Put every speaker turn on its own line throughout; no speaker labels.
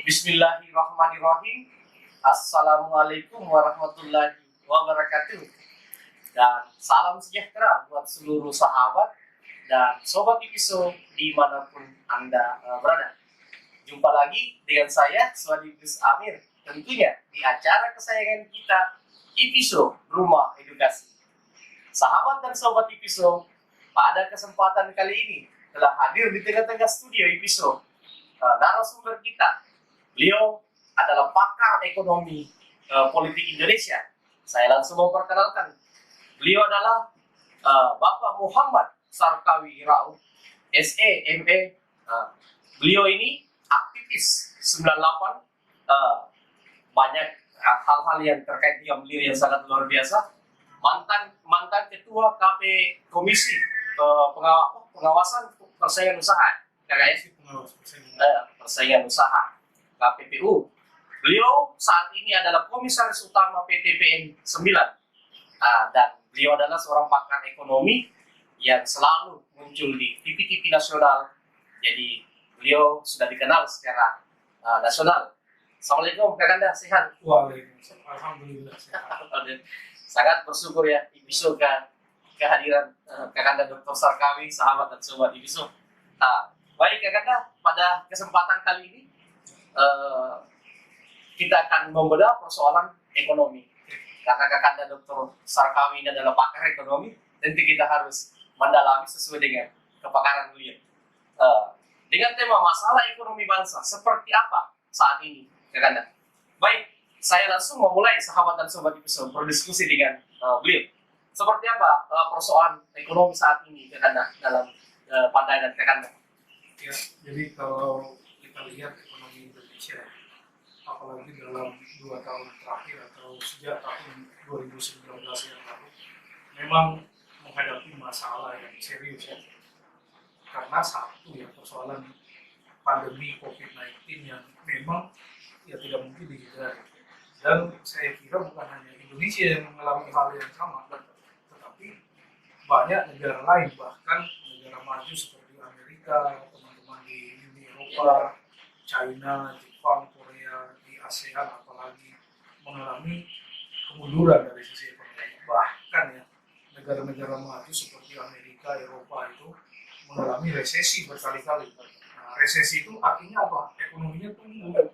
Bismillahirrahmanirrahim. Assalamualaikum warahmatullahi wabarakatuh. Dan salam sejahtera buat seluruh sahabat dan sobat Ipiso dimanapun Anda berada. Jumpa lagi dengan saya, Swadi Gus Amir, tentunya di acara kesayangan kita, Ipiso Rumah Edukasi. Sahabat dan sobat Ipiso, pada kesempatan kali ini telah hadir di tengah-tengah studio Ipiso narasumber kita. Beliau adalah pakar ekonomi politik Indonesia. Saya langsung memperkenalkan. Beliau adalah Bapak Muhammad Sarkawi Rauf, SE, ME. Beliau ini aktivis 98. Banyak hal-hal yang terkait dengan beliau yang sangat luar biasa. Mantan ketua KP Komisi Pengawasan Persaingan Usaha, KKS, Persaingan Usaha, KPPU. Beliau saat ini adalah Komisaris Utama PT PN 9. Dan beliau adalah seorang pakar ekonomi yang selalu muncul di TV-TV nasional. Jadi beliau sudah dikenal secara nasional. Assalamualaikum Kak Kanda, sehat?
Waalaikumsalam. Alhamdulillah sehat.
Sangat bersyukur ya Ipiso kehadiran Kak Kanda Dr. Sarkawi, sahabat dan sobat Ipiso. Baik Kak Kanda, pada kesempatan kali ini kita akan membedah persoalan ekonomi. Karena Kak Kanda Dr. Sarkawi ini adalah pakar ekonomi, tentu kita harus mendalami sesuai dengan kepakaran beliau. Dengan tema masalah ekonomi bangsa, seperti apa saat ini Kak Kanda? Baik, saya langsung memulai sahabat dan sobat Ipiso berdiskusi dengan beliau. Seperti apa persoalan ekonomi saat ini Kak Kanda dalam pandangan Kak Kanda?
Ya, jadi kalau kita lihat ekonomi Indonesia, apalagi dalam 2 tahun terakhir atau sejak tahun 2019 yang lalu, memang menghadapi masalah yang serius ya. Karena satu ya, persoalan pandemi COVID-19 yang memang ya tidak mungkin dihindari. Dan saya kira bukan hanya Indonesia yang mengalami hal yang sama, tetapi banyak negara lain, bahkan negara maju seperti Amerika, teman-teman di Uni Eropa, China, Jepang, Korea, di ASEAN apalagi mengalami kemunduran dari sisi ekonomi. Bahkan ya, negara-negara maju seperti Amerika, Eropa itu mengalami resesi berkali-kali. Nah, resesi itu artinya apa? Ekonominya tumbuh,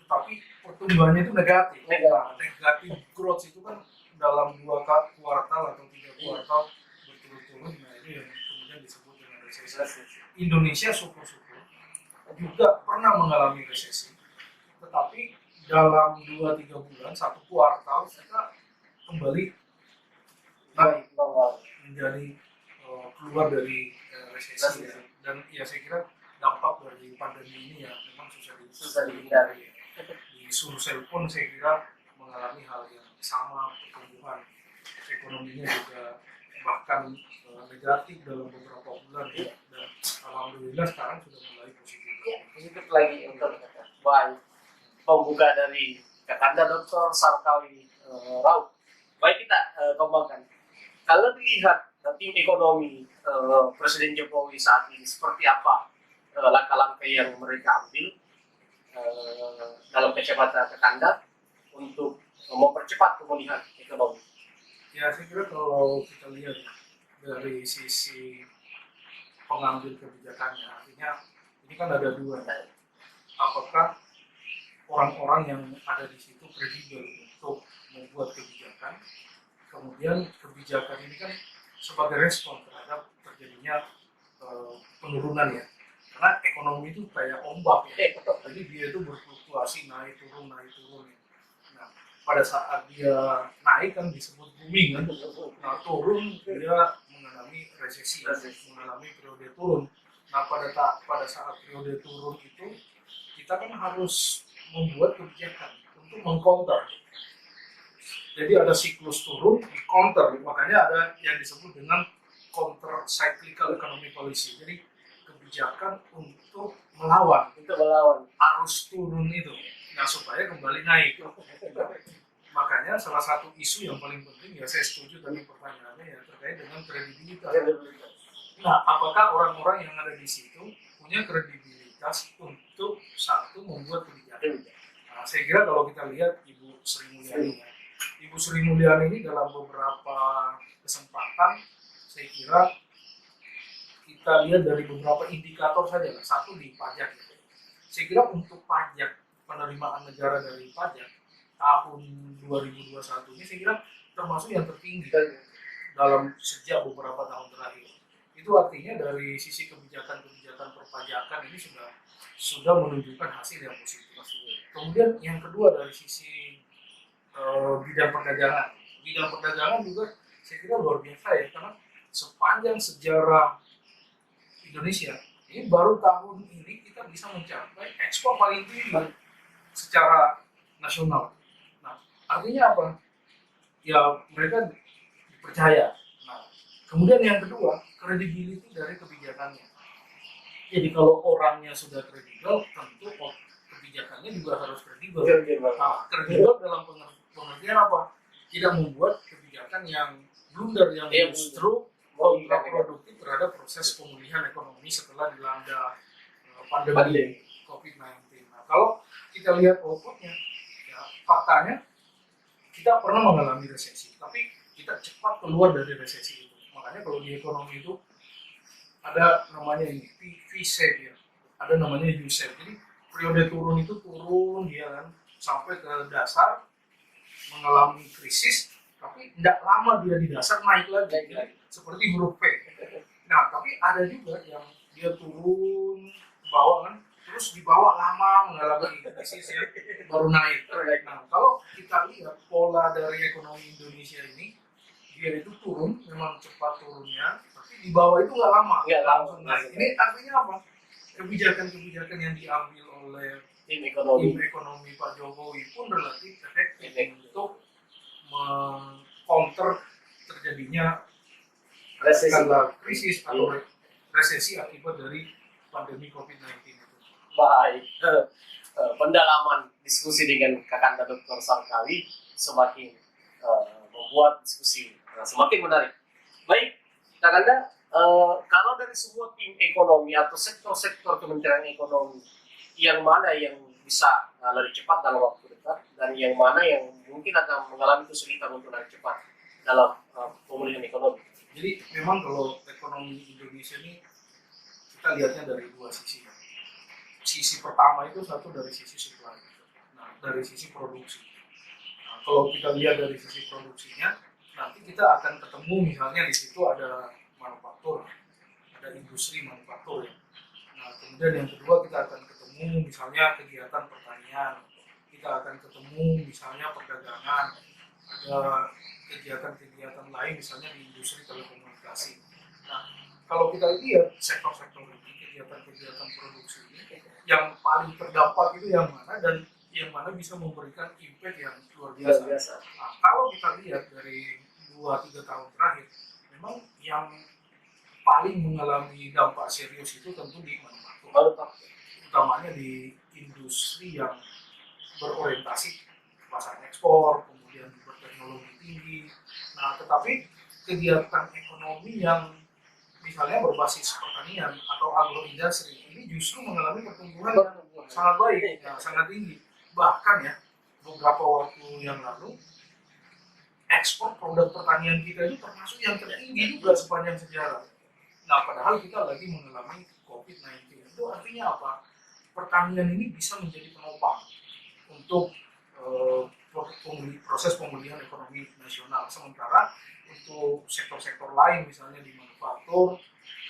tetapi pertumbuhannya itu negatif. Nah, negatif growth itu kan dalam 2 kuartal atau 3 kuartal berturut-turut, nah itu yang kemudian disebut dengan resesi. Indonesia syukur-syukur juga pernah mengalami resesi, tetapi dalam 2-3 bulan, 1 kuartal kita kembali naik menjadi keluar dari resesi ya. Dan ya saya kira dampak dari pandemi ini ya memang susah dihindari. Di Sulsel pun saya kira mengalami hal yang sama, pertumbuhan ekonominya juga bahkan negatif dalam beberapa bulan ya. Dan alhamdulillah sekarang sudah mulai positif.
Ya, positif lagi untuk baik pembuka dari Kak Kanda Dr. Sarkawi Rauf. Baik, kita kembangkan. Kalau dilihat tim ekonomi Presiden Jokowi saat ini seperti apa langkah-langkah yang mereka ambil dalam kacamata Kak Kanda untuk mempercepat pemulihan ekonomi?
Ya, saya kira kalau kita lihat dari sisi pengambil kebijakannya, artinya ini kan ada 2. Apakah orang-orang yang ada di situ kredibel untuk membuat kebijakan, kemudian kebijakan ini kan sebagai respon terhadap terjadinya penurunan ya. Karena ekonomi itu kayak ombak ya, jadi dia itu berfluktuasi naik turun. Nah, pada saat dia naik kan disebut booming kan, nah turun dia mengalami resesi, mengalami periode turun. Nah pada saat periode turun itu kita kan harus membuat kebijakan untuk mengcounter. Jadi ada siklus turun, di counter, makanya ada yang disebut dengan counter cyclical economic policy. Jadi kebijakan untuk melawan arus turun itu, nah supaya kembali naik. Makanya salah satu isu yang paling penting ya, saya setuju tadi pertanyaannya ya, terkait dengan kredibilitas. Nah, apakah orang-orang yang ada di situ punya kredibilitas untuk satu membuat kebijakan?
Betul.
Nah, saya kira kalau kita lihat Ibu Sri Mulyani, Ibu Sri Mulyani ini dalam beberapa kesempatan, saya kira kita lihat dari beberapa indikator saja lah. Satu di pajak. Saya kira untuk pajak, penerimaan negara dari pajak tahun 2021 ini saya kira termasuk yang tertinggi dalam sejak beberapa tahun terakhir. Itu artinya dari sisi kebijakan-kebijakan perpajakan ini sudah menunjukkan hasil yang positif. Kemudian yang kedua dari sisi bidang perdagangan. Bidang perdagangan juga saya kira luar biasa ya, karena sepanjang sejarah Indonesia ini baru tahun ini kita bisa mencapai ekspor paling tinggi secara nasional. Nah, artinya apa? Ya mereka dipercaya. Nah, kemudian yang kedua, kredibilitas dari kebijakannya. Jadi kalau orangnya sudah kredibel, tentu kebijakannya juga harus kredibel. Nah, kredibel dalam pengertian apa? Tidak membuat kebijakan yang blunder, yang justru kontraproduktif terhadap proses pemulihan ekonomi setelah dilanda pandemi COVID-19. Nah, kalau kita lihat outputnya, ya, faktanya kita pernah mengalami resesi, tapi kita cepat keluar dari resesi itu. Makanya kalau di ekonomi itu ada namanya ini V-shape ya, ada namanya U-shape. Jadi periode turun itu turun dia kan sampai ke dasar mengalami krisis, tapi tidak lama dia di dasar naik lagi, seperti huruf P. Nah, tapi ada juga yang dia turun bawah kan, terus di bawah lama mengalami krisis ya, baru naik. Nah, kalau kita lihat pola dari ekonomi Indonesia ini, dia itu turun, memang cepat turunnya, tapi di bawah itu nggak lama, langsung naik. Ini artinya apa? Kebijakan-kebijakan yang diambil oleh tim ekonomi Pak Jokowi pun relatif efektif untuk mengcounter terjadinya krisis atau resesi akibat dari pandemi COVID-19 itu.
Baik, pendalaman diskusi dengan Kakanda Dr. Sarkawi semakin membuat diskusi semakin menarik. Baik, Kakanda, kalau dari semua tim ekonomi atau sektor-sektor Kementerian Ekonomi, yang mana yang bisa lari cepat dalam waktu dekat dan yang mana yang mungkin akan mengalami kesulitan untuk lari cepat dalam pemulihan ekonomi?
Jadi memang kalau ekonomi Indonesia ini kita lihatnya dari dua sisi. Sisi pertama itu satu dari sisi supply, nah dari sisi produksi. Nah, kalau kita lihat dari sisi produksinya, nanti kita akan ketemu misalnya di situ ada manufaktur, ada industri manufaktur ya. Nah, kemudian yang kedua kita akan ketemu misalnya kegiatan pertanian, kita akan ketemu misalnya perdagangan, ada kegiatan-kegiatan lain misalnya di industri telekomunikasi. Nah, kalau kita lihat sektor-sektor ini, kegiatan-kegiatan produksi ini, yang paling terdampak itu yang mana dan yang mana bisa memberikan impact yang luar biasa. Nah, kalau kita lihat dari 2-3 tahun terakhir, memang yang paling mengalami dampak serius itu tentu di manufaktur, utamanya di industri yang berorientasi pasar ekspor, kemudian berteknologi tinggi. Nah, tetapi kegiatan ekonomi yang misalnya berbasis pertanian atau agroindustri ini justru mengalami pertumbuhan yang sangat baik, sangat tinggi. Bahkan ya, beberapa waktu yang lalu ekspor produk pertanian kita itu termasuk yang tertinggi juga sepanjang sejarah. Nah, padahal kita lagi mengalami COVID-19. Itu artinya apa? Pertanian ini bisa menjadi penopang untuk proses pemulihan ekonomi nasional. Sementara untuk sektor-sektor lain, misalnya di manufaktur,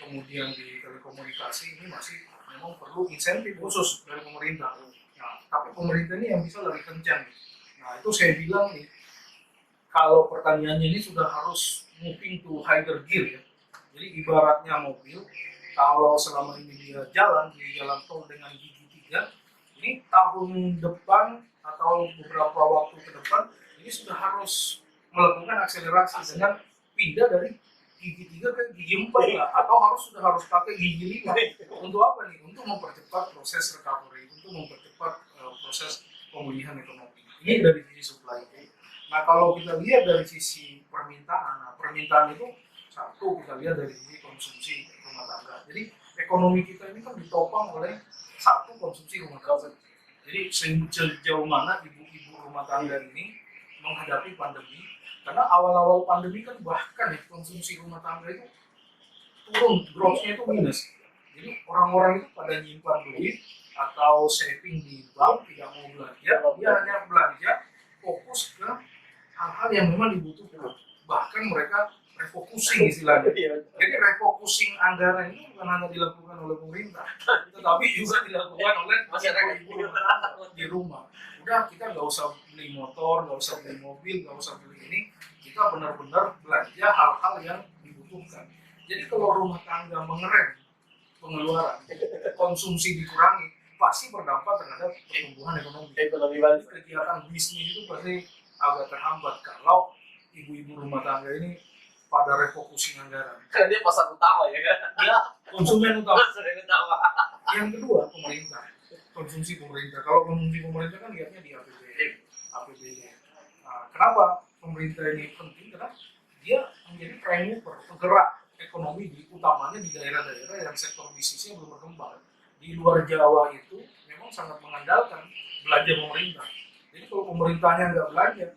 kemudian di telekomunikasi, ini masih memang perlu insentif khusus dari pemerintah. Nah, tapi pemerintah ini yang bisa lebih kencang. Nah, itu saya bilang nih, kalau pertaniannya ini sudah harus moving to higher gear ya. Jadi ibaratnya mobil, kalau selama ini dia jalan di jalan tol dengan gigi 3, ini tahun depan atau beberapa waktu ke depan ini sudah harus melakukan akselerasi dengan pindah dari gigi 3 ke gigi 4 lah, atau sudah harus pakai gigi 5. Untuk apa nih? Untuk mempercepat proses recovery, untuk mempercepat proses pemulihan ekonomi. Ini dari sisi supply. Nah, kalau kita lihat dari sisi permintaan, nah permintaan itu satu kita lihat dari sisi konsumsi rumah tangga. Jadi ekonomi kita ini kan ditopang oleh satu konsumsi rumah tangga. Jadi sejauh mana ibu-ibu rumah tangga ini menghadapi pandemi, karena awal-awal pandemi kan bahkan ya konsumsi rumah tangga itu turun, growth-nya itu minus. Jadi orang-orang itu pada nyimpan duit atau saving di bank, tidak mau belanja, dia hanya belanja fokus ke hal-hal yang memang dibutuhkan. Bahkan mereka refocusing istilahnya. Jadi refocusing anggaran ini bukan hanya dilakukan oleh pemerintah, tetapi juga dilakukan oleh masyarakat di rumah. Udah, kita nggak usah beli motor, nggak usah beli mobil, nggak usah beli ini, kita benar-benar belanja hal-hal yang dibutuhkan. Jadi kalau rumah tangga mengerem pengeluaran, konsumsi dikurangi, pasti berdampak terhadap pertumbuhan ekonomi. Kegiatan bisnis itu pasti agak terhambat kalau ibu-ibu rumah tangga ini pada refocusing anggaran.
Karena dia pasar utama ya kan?
Ya, konsumen utama.
Pasar utama.
Yang kedua, pemerintah. Konsumsi pemerintah. Kalau konsumsi pemerintah kan lihatnya di APBD. Nah, kenapa pemerintah ini penting? Karena dia menjadi prime mover, penggerak ekonomi utamanya di daerah-daerah yang sektor bisnisnya belum berkembang. Di luar Jawa itu memang sangat mengandalkan belanja pemerintah. Jadi kalau pemerintahnya nggak belanja,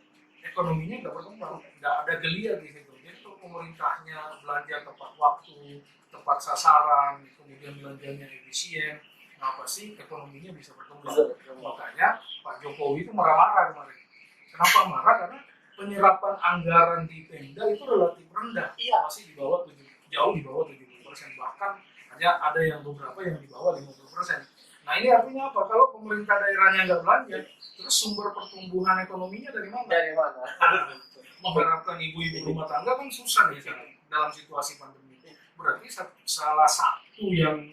ekonominya nggak berkembang, nggak ada geliat di situ. Jadi kalau pemerintahnya belanja tepat waktu, tepat sasaran, kemudian belanjanya efisien, nah pasti ekonominya bisa berkembang. Makanya Pak Jokowi itu marah-marah kemarin. Kenapa marah? Karena penyerapan anggaran di Pemda itu relatif rendah, masih di bawah jauh di bawah 70%, bahkan hanya ada yang beberapa yang di bawah 50%. Nah ini artinya apa? Kalau pemerintah daerahnya nggak belanja, terus sumber pertumbuhan ekonominya dari mana? Nah, mengharapkan ibu-ibu rumah tangga kan susah nih dalam situasi pandemi. Berarti salah satu yang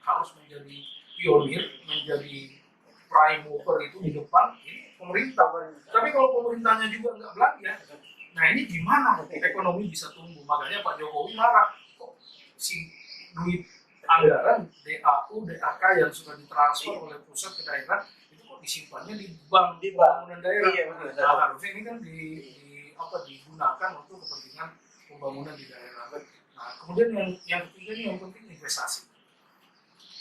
harus menjadi pionir, menjadi prime mover itu di depan ini pemerintah. Tapi kalau pemerintahnya juga nggak belanja, nah ini gimana ekonomi bisa tumbuh? Makanya Pak Jokowi marah, kok si duit anggaran DAU, DAK yang sudah ditransfer oleh pusat ke daerah itu kok disimpannya di bank pembangunan daerah. Nah, harusnya ini kan digunakan untuk kepentingan pembangunan di daerah. Nah, kemudian yang ketiga ini yang penting investasi.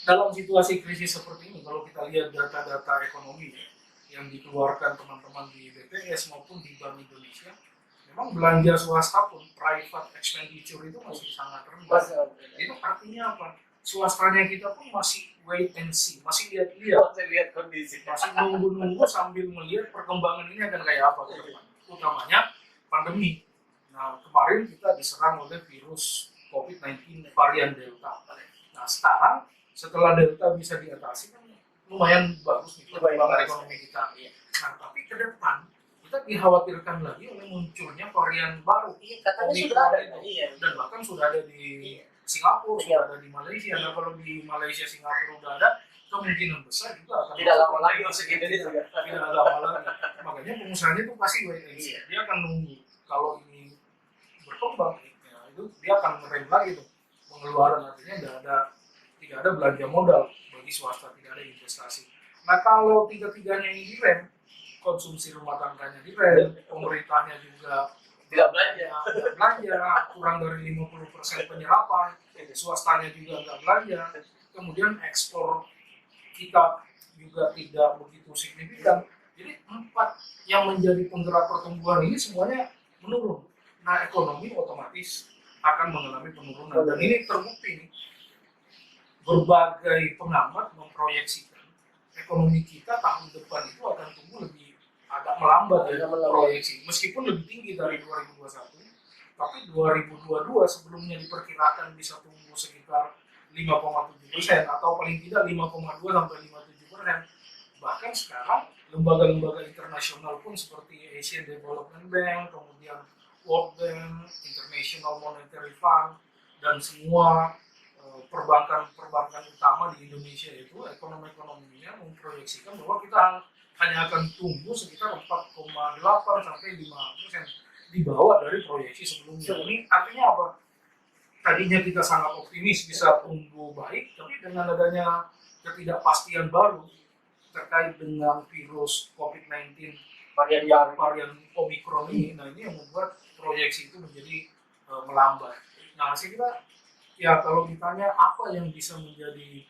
Dalam situasi krisis seperti ini, kalau kita lihat data-data ekonomi yang dikeluarkan teman-teman di BPS maupun di Bank Indonesia, memang belanja swasta pun private expenditure itu masih sangat rendah. Itu artinya apa? Swastanya kita pun masih wait and see, masih lihat kondisi, masih nunggu sambil melihat perkembangan ini akan kayak apa ke depan. Utamanya pandemi. Nah, kemarin kita diserang oleh virus COVID-19 varian Delta. Nah, sekarang setelah Delta bisa diatasi kan lumayan bagus nih perkembangan ekonomi kita. Nah, tapi ke depan kita dikhawatirkan lagi oleh munculnya varian baru.
Katanya sudah ada.
Dan bahkan sudah ada di Singapura, sudah ada di Malaysia. Nah, kalau di Malaysia, Singapura udah ada, kemungkinan besar juga akan
tidak lama lagi masuk Indonesia.
Tidak lama lagi. Makanya pengusahanya itu pasti wait and see. Dia akan nunggu kalau ini berkembang, ya, itu dia akan ngerem lagi tuh pengeluaran, artinya tidak ada belanja modal bagi swasta, tidak ada investasi. Nah, kalau tiga-tiganya ini direm, konsumsi rumah tangganya direm, pemerintahnya juga tidak belanja, kurang dari 50% penyerapan, swastanya juga nggak belanja, kemudian ekspor kita juga tidak begitu signifikan. Jadi 4 yang menjadi penggerak pertumbuhan ini semuanya menurun. Nah, ekonomi otomatis akan mengalami penurunan. Dan ini terbukti nih, berbagai pengamat memproyeksikan ekonomi kita tahun depan itu akan tumbuh agak melambat ya proyeksi, meskipun lebih tinggi dari 2021, tapi 2022 sebelumnya diperkirakan bisa tumbuh sekitar 5,7% atau paling tidak 5,2 sampai 5,7%. Bahkan sekarang lembaga-lembaga internasional pun seperti Asian Development Bank, kemudian World Bank, International Monetary Fund, dan semua perbankan utama di Indonesia itu ekonominya memproyeksikan bahwa kita hanya akan tumbuh sekitar 4,8 sampai 5% di bawah dari proyeksi sebelumnya. Ini artinya apa? Tadinya kita sangat optimis bisa tumbuh baik, tapi dengan adanya ketidakpastian baru terkait dengan virus COVID-19 varian Omicron ini, nah ini yang membuat proyeksi itu menjadi melambat. Nah, saya kira ya kalau ditanya apa yang bisa menjadi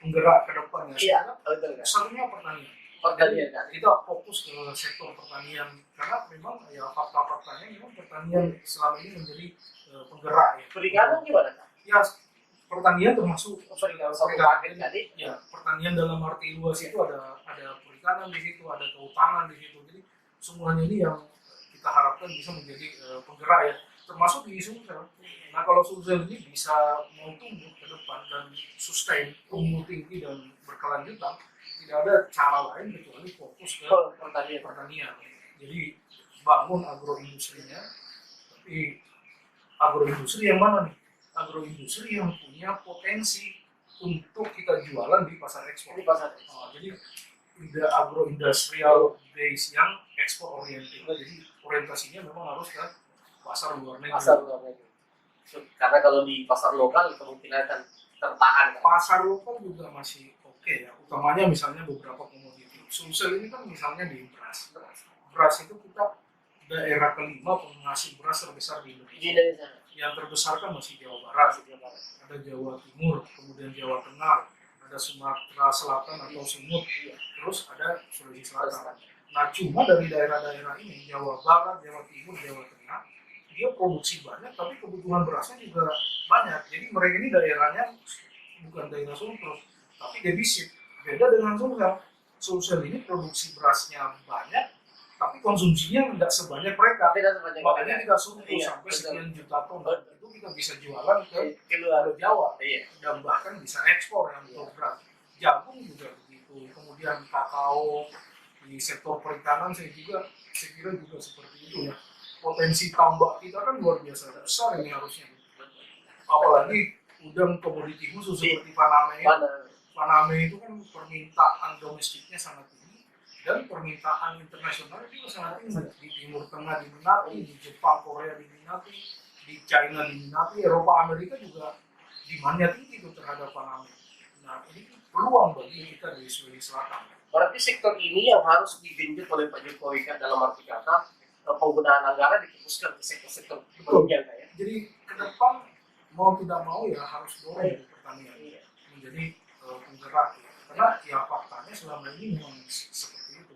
penggerak ke depannya.
Iya, betul kan.
Serunya pertanian.
Pertanian kan.
Kita fokus ke sektor pertanian karena memang ya fakta-faktanya memang pertanian selama ini menjadi penggerak ya.
Perikanan gimana kan?
Ya pertanian termasuk
Perikanan satu paket tadi.
ya pertanian dalam arti luas itu ada perikanan di situ, ada kehutanan di situ. Jadi semuanya ini yang kita harapkan bisa menjadi penggerak ya, termasuk di Sumsel. Nah kalau Sumsel ini bisa mau tumbuh ke depan dan sustain, tumbuh tinggi dan berkelanjutan, tidak ada cara lain kecuali fokus ke pertanian. Jadi bangun agroindustrinya, tapi agroindustri yang mana nih? Agroindustri yang punya potensi untuk kita jualan di pasar ekspor. Jadi tidak agroindustrial base yang ekspor oriented. Jadi orientasinya memang harus ke pasar luar negeri.
Karena kalau di pasar lokal kemungkinan akan tertahan.
Pasar lokal juga masih oke ya. Utamanya misalnya beberapa komoditi. Sumsel ini kan misalnya di beras. Beras itu kita daerah kelima penghasil beras terbesar di Indonesia. Yang terbesar kan masih Jawa Barat, ada Jawa Timur, kemudian Jawa Tengah, ada Sumatera Selatan atau Sumut, terus ada Sulawesi Selatan. Nah cuma dari daerah-daerah ini, Jawa Barat, Jawa Timur, Jawa Tengah, dia produksi banyak tapi kebutuhan berasnya juga banyak. Jadi mereka ini daerahnya bukan daerah surplus, tapi defisit. Beda dengan Sumsel. Sumsel ini produksi berasnya banyak, tapi konsumsinya tidak sebanyak mereka. Makanya kita surplus sampai sekian juta ton. Itu kita bisa jualan ke luar Jawa dan bahkan bisa ekspor yang untuk beras. Jagung juga begitu. Kemudian kakao di sektor perikanan saya kira juga seperti itu ya. Potensi tambak kita kan luar biasa besar ini harusnya. Apalagi udang komoditi khusus seperti Paname. Paname itu kan permintaan domestiknya sangat tinggi dan permintaan internasional juga sangat tinggi. Di Timur Tengah diminati, di Jepang, Korea diminati, di China diminati, Eropa, Amerika juga demandnya tinggi itu terhadap Paname. Nah ini peluang bagi kita di Sulawesi Selatan.
Berarti sektor ini yang harus digenjot oleh Pak Jokowi kan, dalam arti kata penggunaan anggaran difokuskan ke sektor-sektor kemudian ya.
Jadi ke depan mau tidak mau ya harus dorong pertanian menjadi penggerak ya. Karena ya faktanya selama ini memang seperti itu.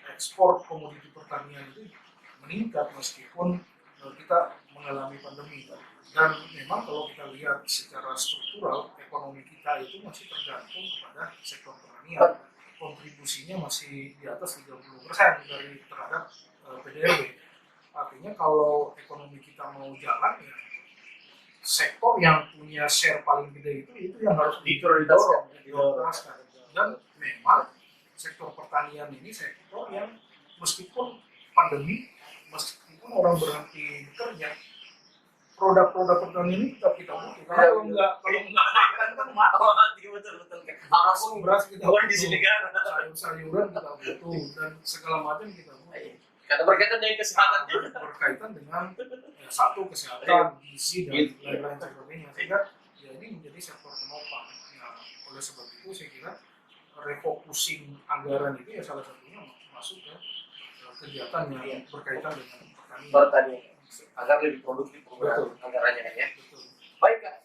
Ekspor komoditi pertanian itu meningkat meskipun kita mengalami pandemi. Dan memang kalau kita lihat secara struktural ekonomi kita itu masih tergantung kepada sektor pertanian. Kontribusinya masih di atas 30% dari terhadap PDB. Artinya kalau ekonomi kita mau jalan ya sektor yang punya share paling gede itu yang harus didorong. Dan memang sektor pertanian ini sektor yang meskipun pandemi, meskipun orang berhenti bekerja, produk-produk pertanian ini tetap kita butuh. Kalau nggak makan kan mati.
Betul.
Harus beras kita butuh,
di sini kan.
sayur-sayuran kita butuh dan segala macam kita butuh.
Karena berkaitan dengan kesehatan juga.
Berkaitan dengan satu kesehatan, gizi dan lain-lain sebagainya. Sehingga ya ini menjadi sektor penopang. Nah, oleh sebab itu saya kira refocusing anggaran itu ya salah satunya masuk ke kegiatan yang berkaitan dengan
pertanian agar lebih produktif anggarannya ya.
Betul.
Baik Kak,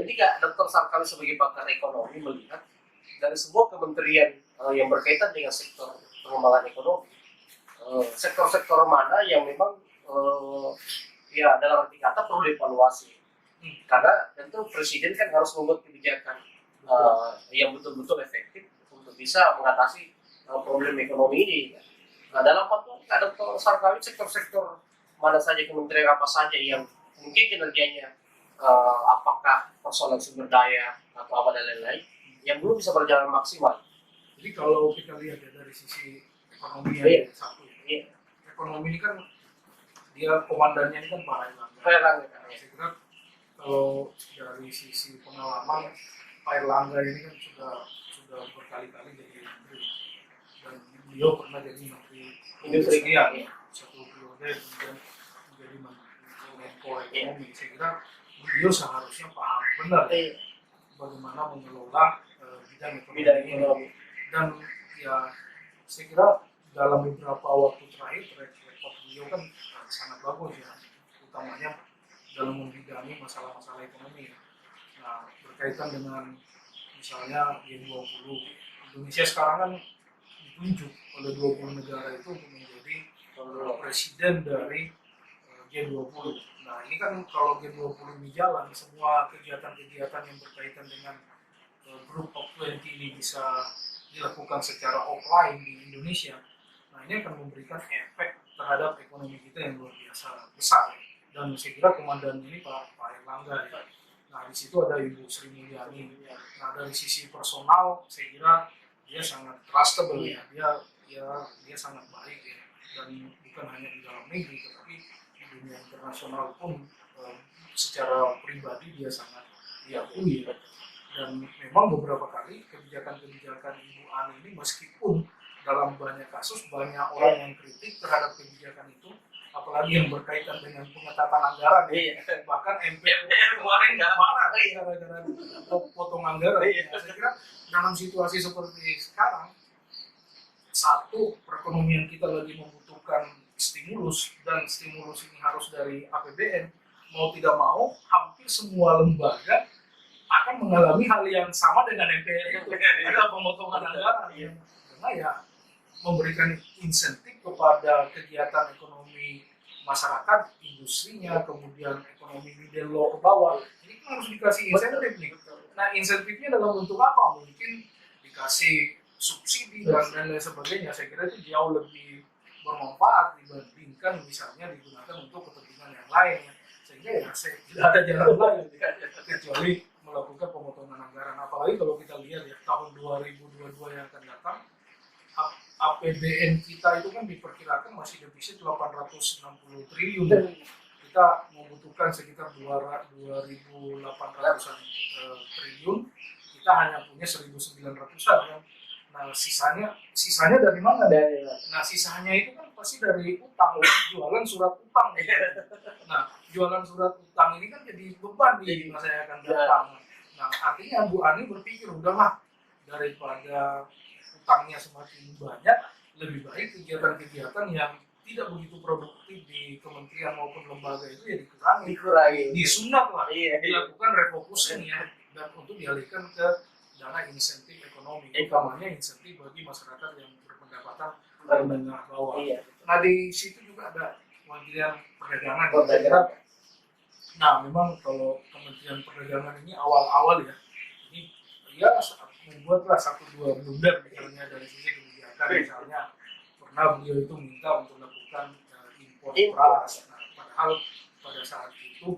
ini Kak Dr. Sarkali sebagai pakar ekonomi melihat dari sebuah kementerian yang berkaitan dengan sektor pengembangan ekonomi, sektor-sektor mana yang memang ya dalam arti kata perlu dievaluasi. Karena tentu presiden kan harus membuat kebijakan yang betul-betul efektif untuk bisa mengatasi problem ekonomi ini. Nah, dalam pandangan Kak Dr. Sarkali, sektor-sektor mana saja, kementerian apa saja yang mungkin kinerjanya apakah persoalan sumber daya atau apa dan lain-lain yang belum bisa berjalan maksimal.
Jadi kalau kita lihat ya dari sisi ekonomi yang satu, ekonomi ini kan dia komandannya ini kan Pak Erlangga. Saya kira kalau dari sisi pengalaman Pak Erlangga ini kan sudah berkali-kali jadi menteri dan beliau pernah jadi menteri
Industri
satu periode kemudian menjadi Menko Ekonomi. Saya kira beliau seharusnya paham benar bagaimana mengelola bidang ekonomi. Dan ya saya kira dalam beberapa waktu terakhir rekod beliau kan sangat bagus ya, utamanya dalam membidangi masalah-masalah ekonomi. Nah, berkaitan dengan misalnya G20. Indonesia sekarang kan ditunjuk oleh 20 negara itu untuk menjadi presiden dari G20. Nah ini kan kalau G20 ini jalan, semua kegiatan-kegiatan yang berkaitan dengan Group of 20 ini bisa dilakukan secara offline di Indonesia. Nah ini akan memberikan efek terhadap ekonomi kita yang luar biasa besar. Dan saya kira komandan ini Pak Erlangga ya. Nah di situ ada Ibu Sri Mulyani. Nah dari sisi personal saya kira dia sangat trustable ya. Dia sangat baik ya. Dan bukan hanya di dalam negeri tetapi di dunia internasional pun secara pribadi dia sangat diakui ya. Dan memang beberapa kali kebijakan-kebijakan Ibu Ani ini meskipun dalam banyak kasus banyak orang yang kritik terhadap kebijakan itu, apalagi yang berkaitan dengan pengetatan anggaran, bahkan MPR kemarin nggak marah gara-gara potong anggaran. Saya kira dalam situasi seperti sekarang, satu, perekonomian kita lagi membutuhkan stimulus dan stimulus ini harus dari APBN. Mau tidak mau, hampir semua lembaga akan mengalami hal yang sama dengan MPR itu, ada pemotongan anggaran karena ya memberikan insentif kepada kegiatan ekonomi masyarakat, industrinya, kemudian ekonomi middle low ke bawah. Ini kan harus dikasih insentif nih. Nah insentifnya dalam bentuk apa? Mungkin dikasih subsidi dan lain sebagainya. Saya kira itu jauh lebih bermanfaat dibandingkan misalnya digunakan untuk kepentingan yang lain. Sehingga ya tidak ada jalan lain kecuali melakukan pemotongan anggaran. Apalagi kalau kita lihat ya tahun 2022 yang akan datang, APBN kita itu kan diperkirakan masih defisit 860 triliun. Kita membutuhkan sekitar 2.800-an triliun. Kita hanya punya 1.900-an kan. Nah sisanya dari mana? Nah sisanya itu kan pasti dari utang, jualan surat utang. Nah jualan surat utang ini kan jadi beban di masa yang akan datang. Nah artinya Bu Ani berpikir udahlah daripada utangnya semakin banyak, lebih baik kegiatan-kegiatan yang tidak begitu produktif di kementerian maupun lembaga itu ya dikurangi, disunat lah, dilakukan refocusing ya, dan untuk dialihkan ke dana insentif ekonomi, utamanya insentif bagi masyarakat yang berpendapatan menengah bawah. Nah di situ juga ada Kementerian Perdagangan. Nah memang kalau Kementerian Perdagangan ini awal-awal ya, ini ya membuatlah satu dua blunder misalnya dari sisi kebijakan, misalnya pernah beliau itu minta untuk melakukan impor beras. Nah, padahal pada saat itu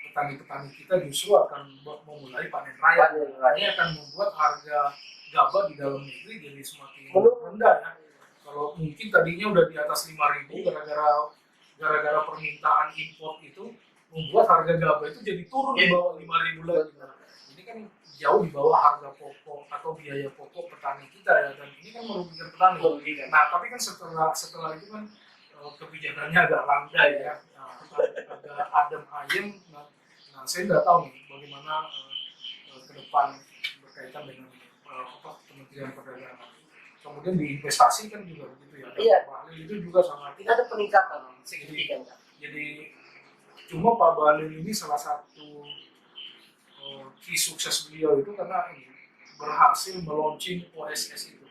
petani-petani kita justru akan memulai panen raya. Ini akan membuat harga gabah di dalam negeri jadi semakin rendah ya. Kalau mungkin tadinya udah di atas 5.000 gara-gara permintaan impor itu membuat harga gabah itu jadi turun di bawah 5.000 lagi. Nah, ini kan jauh di bawah harga pokok atau biaya pokok petani kita ya, dan ini kan merugikan petani. Nah tapi kan setelah itu kan kebijakannya agak landai ya, agak adem ayem. Nah saya nggak tahu nih bagaimana ke depan berkaitan dengan Kementerian Perdagangan. Kemudian di investasi kan juga begitu ya. Bahlil itu juga sangat
tidak ada peningkatan signifikan.
Jadi cuma Pak Bahlil ini salah satu key sukses beliau itu karena ini berhasil meluncing OSS itu,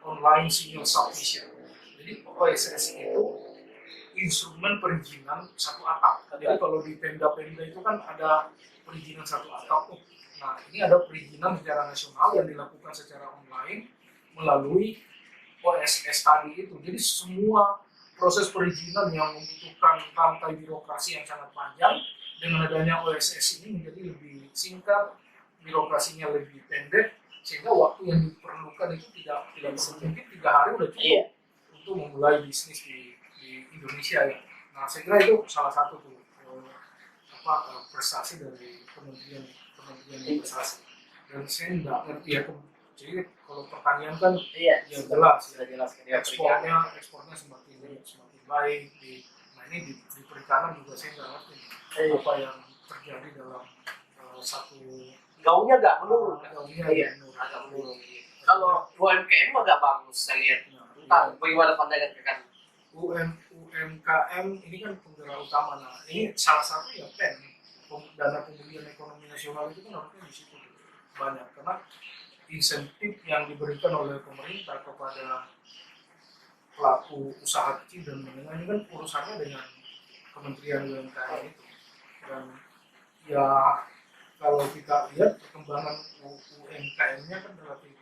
Online Single Submission. Jadi OSS itu instrumen perizinan satu atap. Jadi kalau di Pemda-Pemda itu kan ada perizinan satu atap. Nah ini ada perizinan secara nasional yang dilakukan secara online melalui OSS tadi itu. Jadi semua proses perizinan yang membutuhkan rantai birokrasi yang sangat panjang, dengan adanya OSS ini menjadi lebih singkat, birokrasinya lebih pendek, sehingga waktu yang diperlukan itu tidak mungkin 3 hari udah cukup untuk memulai bisnis di Indonesia ya. Nah saya kira itu salah satu tuh prestasi dari Kementerian Investasi. Dan saya nggak ngerti ya, jadi kalau pertanian kan ya jelas ya, ekspornya semakin baik. Nah ini di perikanan juga saya nggak ngerti apa yang terjadi dalam satu
Gaungnya agak menurun.
Agak menurun.
Kalau UMKM agak bagus saya lihat. Entah bagaimana pandangan kan?
UMKM ini kan penggerak utama. Nah ini salah satu ya dana pemulihan ekonomi nasional itu kan harusnya di situ. banyak karena insentif yang diberikan oleh pemerintah kepada pelaku usaha kecil dan menengah ini kan urusannya dengan Kementerian UMKM itu. Dan ya kalau kita lihat perkembangan UMKM-nya kan relatif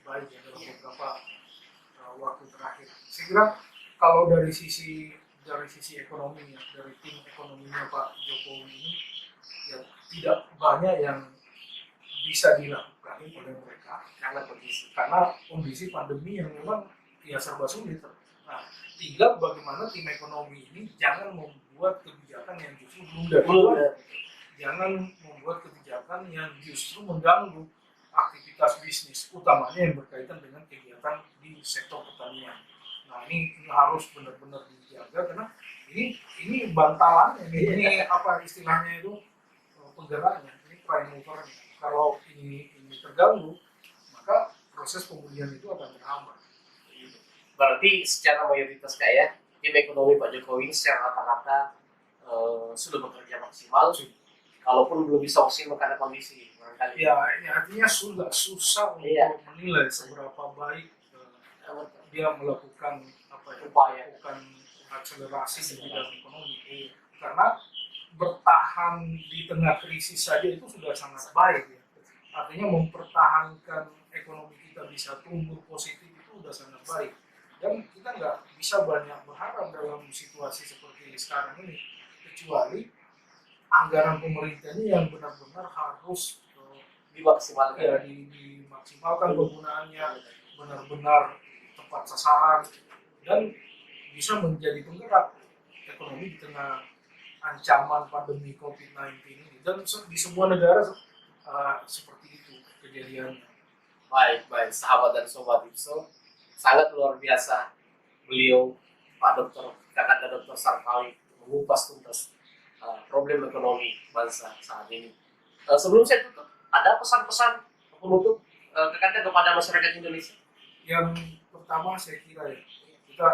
baik ya dalam beberapa waktu terakhir. Saya kira kalau dari sisi ekonomi ya, dari tim ekonominya Pak Jokowi ini ya tidak banyak yang bisa dilakukan oleh mereka karena kondisi pandemi yang memang ya serba sulit. Nah, tinggal bagaimana tim ekonomi ini jangan membuat kebijakan yang justru menunda, jangan membuat kebijakan yang justru mengganggu aktivitas bisnis, utamanya yang berkaitan dengan kegiatan di sektor pertanian. Nah, ini harus benar-benar dijaga karena ini bantalannya, ini apa istilahnya itu penggeraknya, ini prime movernya. Kalau ini terganggu, maka proses pemulihan itu akan terhambat.
Berarti secara mayoritas kayak tim ekonomi Pak Jokowi ini secara rata-rata sudah bekerja maksimal. Kalaupun belum bisa maksimal karena kondisi barangkali.
Ya, ini artinya susah untuk menilai seberapa baik dia melakukan upaya akselerasi di bidang ekonomi. Karena bertahan di tengah krisis saja itu sudah sangat baik ya. Artinya mempertahankan ekonomi kita bisa tumbuh positif itu sudah sangat baik. Dan kita nggak bisa banyak berharap dalam situasi seperti sekarang ini, kecuali anggaran pemerintah ini yang benar-benar harus
dimaksimalkan,
ya, dimaksimalkan penggunaannya, benar-benar tepat sasaran dan bisa menjadi penggerak ekonomi di tengah ancaman pandemi COVID-19 ini. Dan di semua negara seperti itu kejadiannya.
Baik, sahabat dan sobat IPSO, sangat luar biasa beliau Pak Dokter Kakanda Dokter Sarkawi mengupas tuntas problem ekonomi bangsa saat ini. Sebelum saya tutup, ada pesan-pesan penutup Kakanda kepada masyarakat Indonesia?
Yang pertama saya kira ya, kita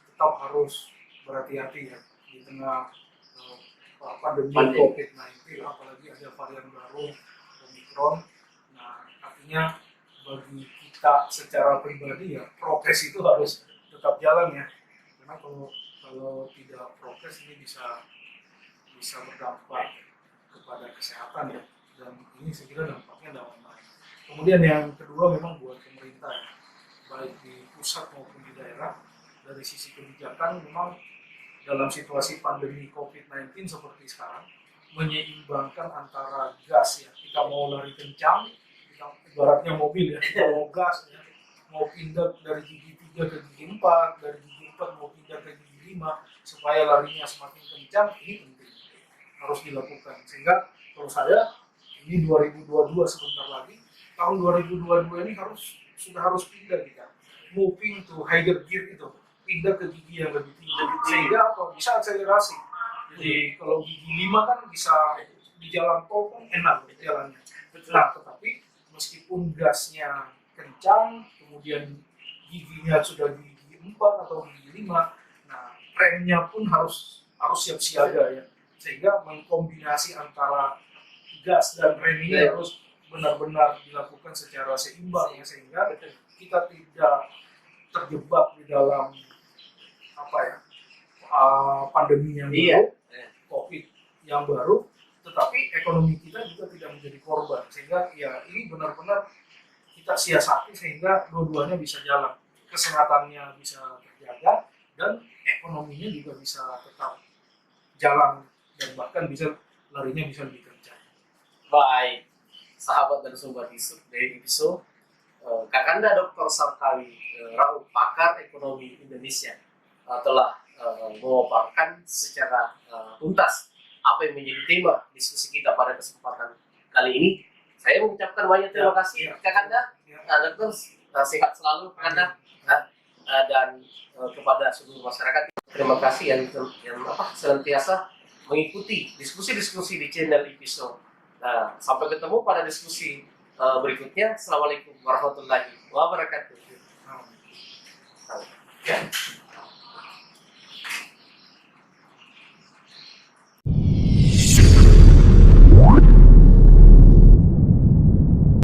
tetap harus berhati-hati ya di tengah pandemi COVID-19, apalagi ada varian baru Omicron. Nah, artinya bagi kita secara pribadi ya prokes itu harus tetap jalan ya, karena kalau tidak prokes ini bisa berdampak kepada kesehatan ya, dan ini saya kira dampaknya dalam banyak. Kemudian yang kedua memang buat pemerintah ya, baik di pusat maupun di daerah, dari sisi kebijakan memang dalam situasi pandemi COVID-19 seperti sekarang menyeimbangkan antara gas ya, kita mau lari kencang, kita ibaratnya mobil ya, kita mau gas ya, mau pindah dari gigi 3 ke gigi 4, dari gigi 4 mau pindah ke gigi 5 supaya larinya semakin kencang, ini penting harus dilakukan. Sehingga kalau saya ini 2022 sebentar lagi, tahun 2022 ini sudah harus pindah kita, moving to higher gear itu, pindah ke gigi yang lebih tinggi, sehingga bisa akselerasi. Jadi kalau gigi 5 kan bisa di jalan tol kan enak jalannya. Nah, tetapi meskipun gasnya kencang, kemudian giginya sudah di gigi 4 atau gigi 5, nah remnya pun harus siap siaga ya, sehingga mengkombinasi antara gas dan rem ini harus benar-benar dilakukan secara seimbang ya, sehingga kita tidak terjebak di dalam pandemi yang baru, COVID yang baru, tetapi ekonomi kita juga tidak menjadi korban, sehingga ya ini benar-benar kita siasati sehingga dua-duanya bisa jalan, kesehatannya bisa terjaga dan ekonominya juga bisa tetap jalan dan bahkan larinya bisa lebih kencang.
Baik, sahabat dan sobat IPSO dari IPSO, Kakanda Dr. Sarkawi Rauf, pakar ekonomi Indonesia, telah memaparkan secara tuntas apa yang menjadi tema diskusi kita pada kesempatan kali ini. Saya mengucapkan banyak terima kasih Kakanda, Dokter, sehat selalu Kakanda, dan kepada seluruh masyarakat terima kasih yang senantiasa mengikuti diskusi-diskusi di channel IPSO. Nah, sampai ketemu pada diskusi berikutnya. Assalamualaikum warahmatullahi wabarakatuh.